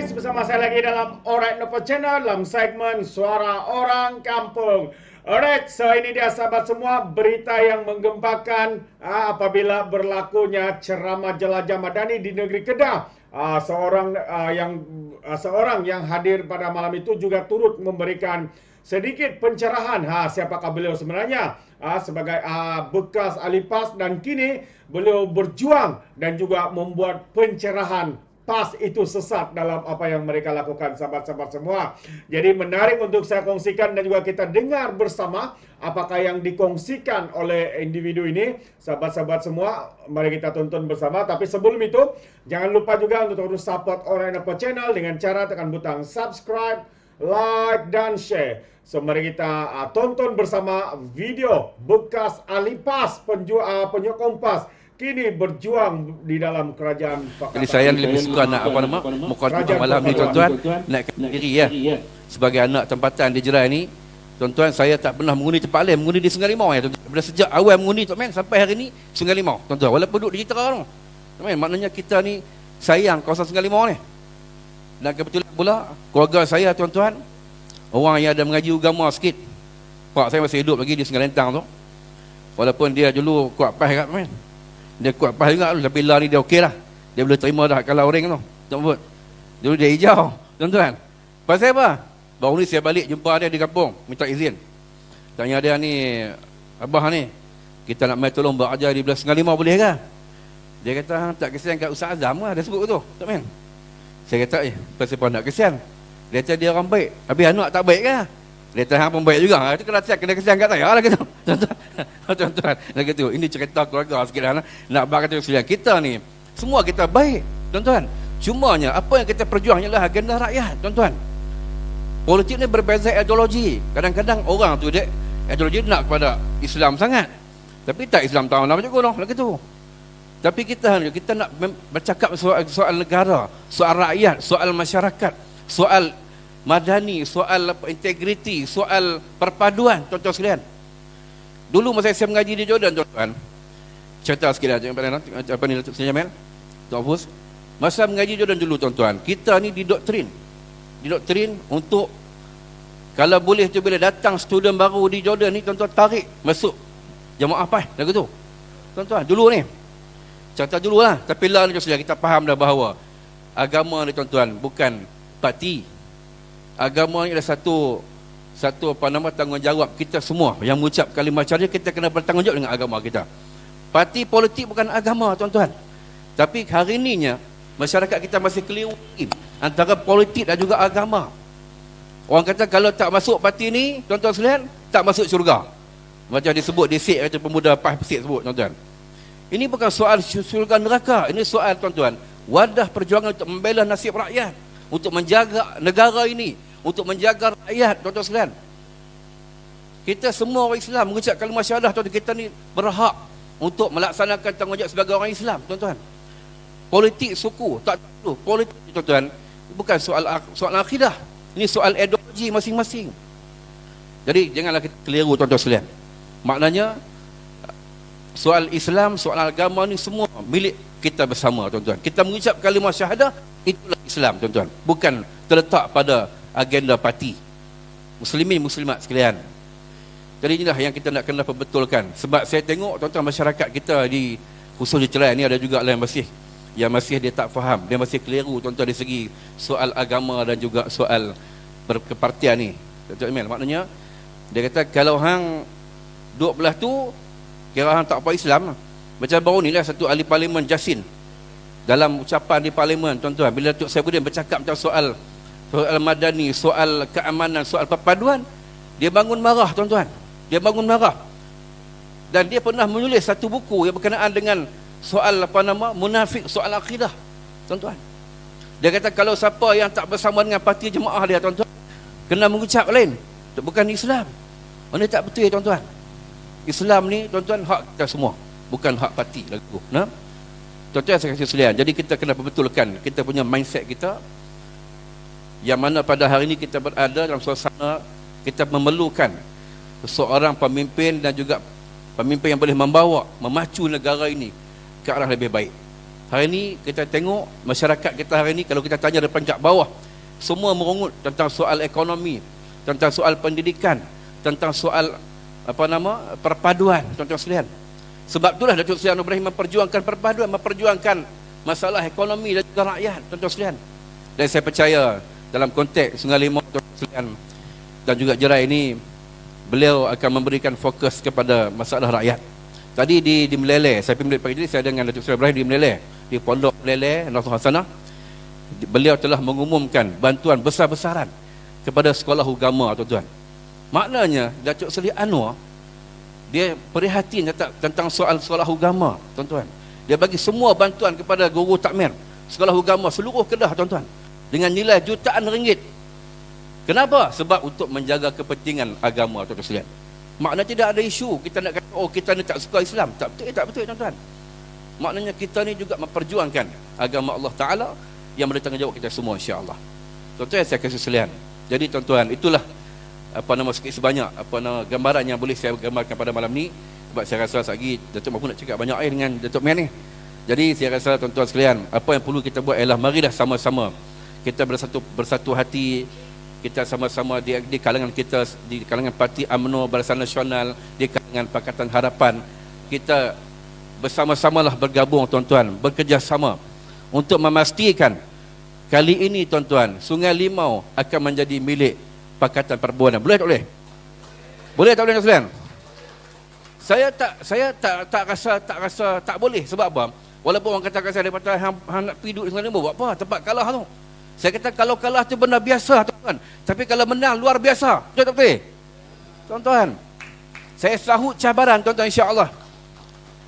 guys, bersama saya lagi dalam Alright Nopo Channel dalam segmen Suara Orang Kampung. Alright, so ini dia sahabat semua, berita yang menggempakan apabila berlakunya ceramah jelajah madani di negeri Kedah. Seorang yang hadir pada malam itu juga turut memberikan sedikit pencerahan. Siapakah beliau sebenarnya? Sebagai bekas ahli PAS, dan kini beliau berjuang dan juga membuat pencerahan PAS itu sesat dalam apa yang mereka lakukan, sahabat-sahabat semua. Jadi menarik untuk saya kongsikan dan juga kita dengar bersama apakah yang dikongsikan oleh individu ini. Sahabat-sahabat semua, mari kita tonton bersama. Tapi sebelum itu, jangan lupa juga untuk terus support Alright Nopo Channel dengan cara tekan butang subscribe, like, dan share. So mari kita tonton bersama video bekas ahli PAS, penyokong PAS, kini berjuang di dalam kerajaan Pakatan. Jadi saya lebih suka nak mukadimah malam ni tuan-tuan, nak diri ya. Sebagai anak tempatan di Jerai ni, tuan-tuan, saya tak pernah mengundi tempat lain, mengundi di Sungai Limau ya, tuan-tuan. Pada sejak awal mengundi tuan-tuan sampai hari ni Sungai Limau, tuan-tuan. Walaupun duduk di Jitera tu. Tuan-tuan, maknanya kita ni sayang kawasan Sungai Limau ni. Dan kebetulan pula keluarga saya tuan-tuan, orang yang ada mengaji agama sikit. Pak saya masih hidup lagi di Sungai Lentang tu. Walaupun dia dulu kuat pas kat tuan. Dia kuat pas juga, tapi lah ni dia okey lah. Dia boleh terima dah kalau orang tu. Tuan-tuan. Dulu dia hijau, tuan-tuan. Pasal apa? Baru ni saya balik jumpa dia di kampung, minta izin. Tanya dia ni, abah ni, kita nak main tolong berajar di belah Sungai Limau boleh ke? Dia kata, tak kesian kat Ustaz Azam lah, dia sebut tu. Tak main. Saya kata, pasal apa nak kesian? Dia kata dia orang baik. Habis anak tak baik ke? Dia kata hang pun baik juga. Itu kena kesian kat saya lah gitu. Tuan-tuan, gitu. Ini cerita keluarga sikit lah. Nak berkata sekalian, kita ni semua kita baik, tuan-tuan. Cumanya apa yang kita perjuang ialah agenda rakyat, tuan-tuan. Politik ni berbeza ideologi. Kadang-kadang orang tu dia ideologi nak kepada Islam sangat. Tapi tak Islam tahu nama juga lah gitu. Tapi kita nak bercakap soal negara, soal rakyat, soal masyarakat, soal madani, soal integriti, soal perpaduan, tuan-tuan sekalian. Dulu masa saya mengaji di Jordan, tuan-tuan, cerita sikit apa ni Datuk Seri Jamil, Tuan Fus. Masa mengaji Jordan dulu, tuan-tuan, kita ni didoktrin untuk kalau boleh tu bila datang student baru di Jordan ni, tuan-tuan tarik masuk jemaah PAS, lagu tu. Tuan-tuan, dulu ni, cerita dulu lah. Tapi lah ni kita faham dah bahawa agama ni, tuan-tuan, bukan parti. Agama ni adalah satu tanggungjawab kita semua yang mengucap kalimah syahadah. Kita kena bertanggungjawab dengan agama kita. Parti politik bukan agama, tuan-tuan. Tapi hari ininya masyarakat kita masih keliru antara politik dan juga agama. Orang kata kalau tak masuk parti ni, tuan-tuan sekalian, tak masuk syurga. Macam disebut di Sik, kata pemuda PAS Sik sebut, tuan-tuan. Ini bukan soal syurga neraka. Ini soal, tuan-tuan, wadah perjuangan untuk membela nasib rakyat, untuk menjaga negara ini, untuk menjaga rakyat, tuan-tuan sekalian. Kita semua orang Islam mengucap kalimah syahadah, tuan-tuan. Kita ni berhak untuk melaksanakan tanggungjawab sebagai orang Islam, tuan-tuan. Politik suku tak perlu. Politik, tuan-tuan, bukan soal akidah. Ini soal ideologi masing-masing. Jadi janganlah kita keliru, tuan-tuan sekalian. Maknanya soal Islam, soal agama ni semua milik kita bersama, tuan-tuan. Kita mengucap kalimah syahadah, itulah Islam, tuan-tuan. Bukan terletak pada agenda parti. Muslimin muslimat sekalian. Jadi inilah yang kita nak kena perbetulkan. Sebab saya tengok, tuan-tuan, masyarakat kita di khusus di Cerai ni ada juga yang masih dia tak faham, dia masih keliru, tuan-tuan, dari segi soal agama dan juga soal berkepartian ni. Tuan-tuan Emil, maknanya dia kata kalau hang duduk belah tu, kira hang tak apa Islam. Macam baru ni lah satu ahli parlimen Jasin, dalam ucapan di parlimen, tuan-tuan, bila Datuk Saifuddin bercakap tentang soal madani, soal keamanan, soal perpaduan, dia bangun marah, tuan-tuan. Dia bangun marah. Dan dia pernah menulis satu buku yang berkenaan dengan soal munafik, soal akidah, tuan-tuan. Dia kata kalau siapa yang tak bersama dengan parti jemaah dia, tuan-tuan, kena mengucap lain, bukan Islam. Ini tak betul, tuan-tuan. Islam ni, tuan-tuan, hak kita semua, bukan hak parti lagu. Nah, tuan-tuan saya kasih sekalian. Jadi kita kena perbetulkan kita punya mindset kita, yang mana pada hari ini kita berada dalam suasana kita memerlukan seorang pemimpin dan juga pemimpin yang boleh membawa, memacu negara ini ke arah lebih baik. Hari ini kita tengok masyarakat kita hari ini, kalau kita tanya dari peringkat bawah, semua merungut tentang soal ekonomi, tentang soal pendidikan, tentang soal perpaduan, tuan-tuan sekalian. Sebab itulah Datuk Seri Anwar Ibrahim memperjuangkan perpaduan, memperjuangkan masalah ekonomi dan juga rakyat, tuan-tuan sekalian. Dan saya percaya dalam konteks Sungai Limau, tuan-tuan sekalian, dan juga Jerai ini, beliau akan memberikan fokus kepada masalah rakyat. Tadi di Meleleh, saya pergi pagi tadi, saya dengan Datuk Seri Ibrahim di Meleleh, di Pondok Meleleh, Nasrul Hasanah. Beliau telah mengumumkan bantuan besar-besaran kepada sekolah agama, tuan-tuan. Maknanya Datuk Seri Anwar, dia prihatin tentang soal sekolah agama, tuan-tuan. Dia bagi semua bantuan kepada guru takmir sekolah agama seluruh Kedah, tuan-tuan, dengan nilai jutaan ringgit. Kenapa? Sebab untuk menjaga kepentingan agama, tuan-tuan sekalian. Maknanya tidak ada isu kita nak kata, oh kita ni tak suka Islam. Tak betul, tuan-tuan. Maknanya kita ni juga memperjuangkan agama Allah Ta'ala yang bertanggungjawab kita semua, insya-Allah. Tuan-tuan saya kasih sekalian. Jadi tuan-tuan, itulah sikit sebanyak gambaran yang boleh saya gambarkan pada malam ni. Sebab saya rasa lagi Datuk Mahfud nak cakap banyak dengan Datuk Mian ni. Jadi saya rasa tuan-tuan sekalian, apa yang perlu kita buat ialah marilah sama-sama kita bersatu hati, kita sama-sama di kalangan kita, di kalangan Parti UMNO, Barisan Nasional, di kalangan Pakatan Harapan, kita bersama-samalah bergabung, tuan-tuan, bekerjasama untuk memastikan kali ini, tuan-tuan, Sungai Limau akan menjadi milik Pakatan Perbuanan. Boleh tak boleh? Boleh tak boleh, tuan-tuan? Saya tak rasa tak boleh. Sebab apa? Walaupun orang katakan saya daripada hang nak pergi duduk Sungai Limau, buat apa? Tempat kalah tu. Saya kata kalau kalah tu benda biasa, tuan-tuan. Tapi kalau menang luar biasa. Betul tak betul? Tuan-tuan, saya sahut cabaran, tuan-tuan, insya-Allah.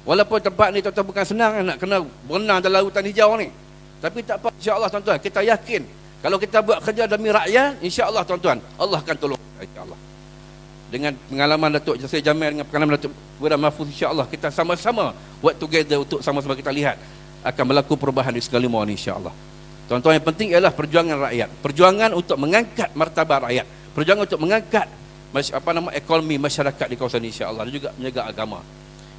Walaupun tempat ni, tuan-tuan, bukan senang, nak kena berenang dalam lautan hijau ni. Tapi tak apa, insya-Allah, tuan-tuan. Kita yakin kalau kita buat kerja demi rakyat, insya-Allah, tuan-tuan, Allah akan tolong kita, insya-Allah. Dengan pengalaman Datuk Seri Jamil, dengan pengalaman Datuk Wira Mahfuz, insya-Allah kita sama-sama work together untuk sama-sama kita lihat akan berlaku perubahan di Sungai Limau ni, insya-Allah. Tuan-tuan, yang penting ialah perjuangan rakyat, perjuangan untuk mengangkat martabat rakyat, perjuangan untuk mengangkat ekonomi masyarakat di kawasan ini, insya-Allah, dan juga menjaga agama.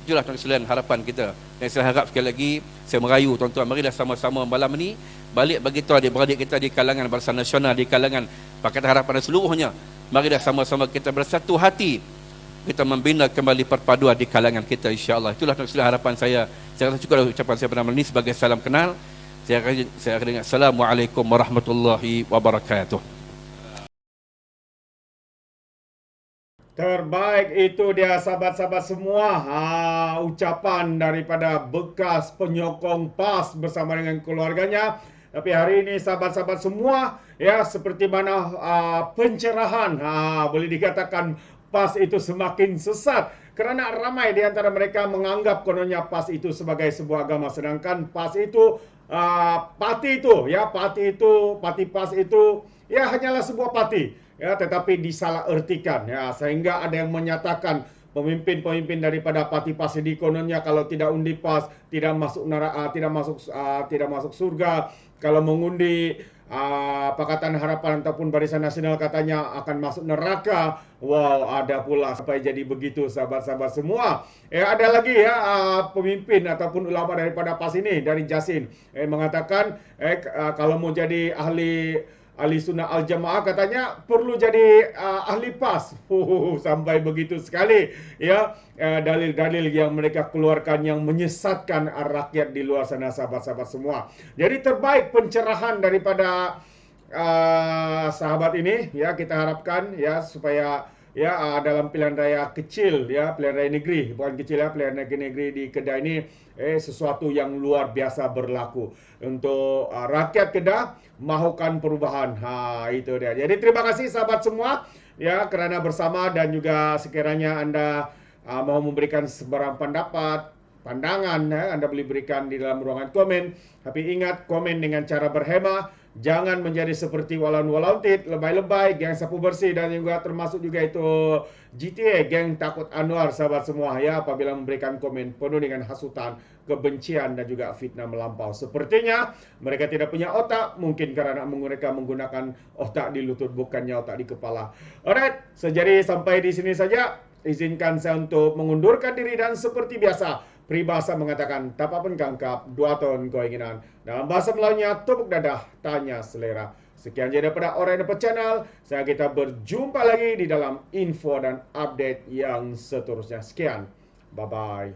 Itulah, tuan-tuan sekalian, harapan kita. Dan saya harap sekali lagi, saya merayu tuan-tuan, marilah sama-sama malam ini balik bagi tuan adik-beradik kita di kalangan Barisan Nasional, di kalangan Pakatan Harapan dan seluruhnya. Marilah sama-sama kita bersatu hati, kita membina kembali perpaduan di kalangan kita, insya-Allah. Itulah, tuan-tuan sekalian, harapan saya. Saya rasa cukup ucapan saya pada malam ini sebagai salam kenal. Saya akan dengar. Assalamualaikum warahmatullahi wabarakatuh. Terbaik, itu dia sahabat-sahabat semua, ucapan daripada bekas penyokong PAS bersama dengan keluarganya. Tapi hari ini sahabat-sahabat semua, ya, seperti mana pencerahan, boleh dikatakan PAS itu semakin sesat kerana ramai di antara mereka menganggap kononnya PAS itu sebagai sebuah agama, sedangkan PAS itu parti PAS itu ya hanyalah sebuah parti, ya, tetapi disalahertikan, ya, sehingga ada yang menyatakan pemimpin-pemimpin daripada parti PAS ini kononnya kalau tidak undi PAS tidak masuk surga, kalau mengundi Pakatan Harapan ataupun Barisan Nasional katanya akan masuk neraka. Wow, ada pula sampai jadi begitu, sahabat-sahabat semua. Ada lagi, ya, pemimpin ataupun ulama daripada PAS ini, dari Jasin, mengatakan kalau mau jadi ahli Sunnah Al-Jamaah katanya perlu jadi ahli PAS. Sampai begitu sekali, ya, dalil-dalil yang mereka keluarkan yang menyesatkan rakyat di luar sana, sahabat-sahabat semua. Jadi terbaik pencerahan daripada sahabat ini, ya, kita harapkan, ya, supaya, ya, dalam pilihan raya kecil, ya, pilihan raya negeri, bukan kecil, ya, pilihan raya negeri di Kedah ini sesuatu yang luar biasa berlaku untuk rakyat Kedah mahukan perubahan. Itu dia. Jadi terima kasih sahabat semua, ya, kerana bersama, dan juga sekiranya anda mau memberikan sebarang pendapat, pandangan, ya, anda boleh berikan di dalam ruangan komen. Tapi ingat, komen dengan cara berhemah. Jangan menjadi seperti Walaun-Walauntit, lebay-lebay, geng sapu bersih, dan juga termasuk juga itu GTA, geng takut Anwar, sahabat semua, ya, apabila memberikan komen penuh dengan hasutan, kebencian, dan juga fitnah melampau. Sepertinya mereka tidak punya otak, mungkin karena mereka menggunakan otak di lutut, bukannya otak di kepala. Alright, jadi sampai di sini saja. Izinkan saya untuk mengundurkan diri, dan seperti biasa, Peribahasa mengatakan, tak apa pun kangkap, 2 tahun keinginan. Dalam bahasa Melayunya, tepuk dadah, tanya selera. Sekian je daripada Orang Dapat Channel. Saya kita berjumpa lagi di dalam info dan update yang seterusnya. Sekian. Bye-bye.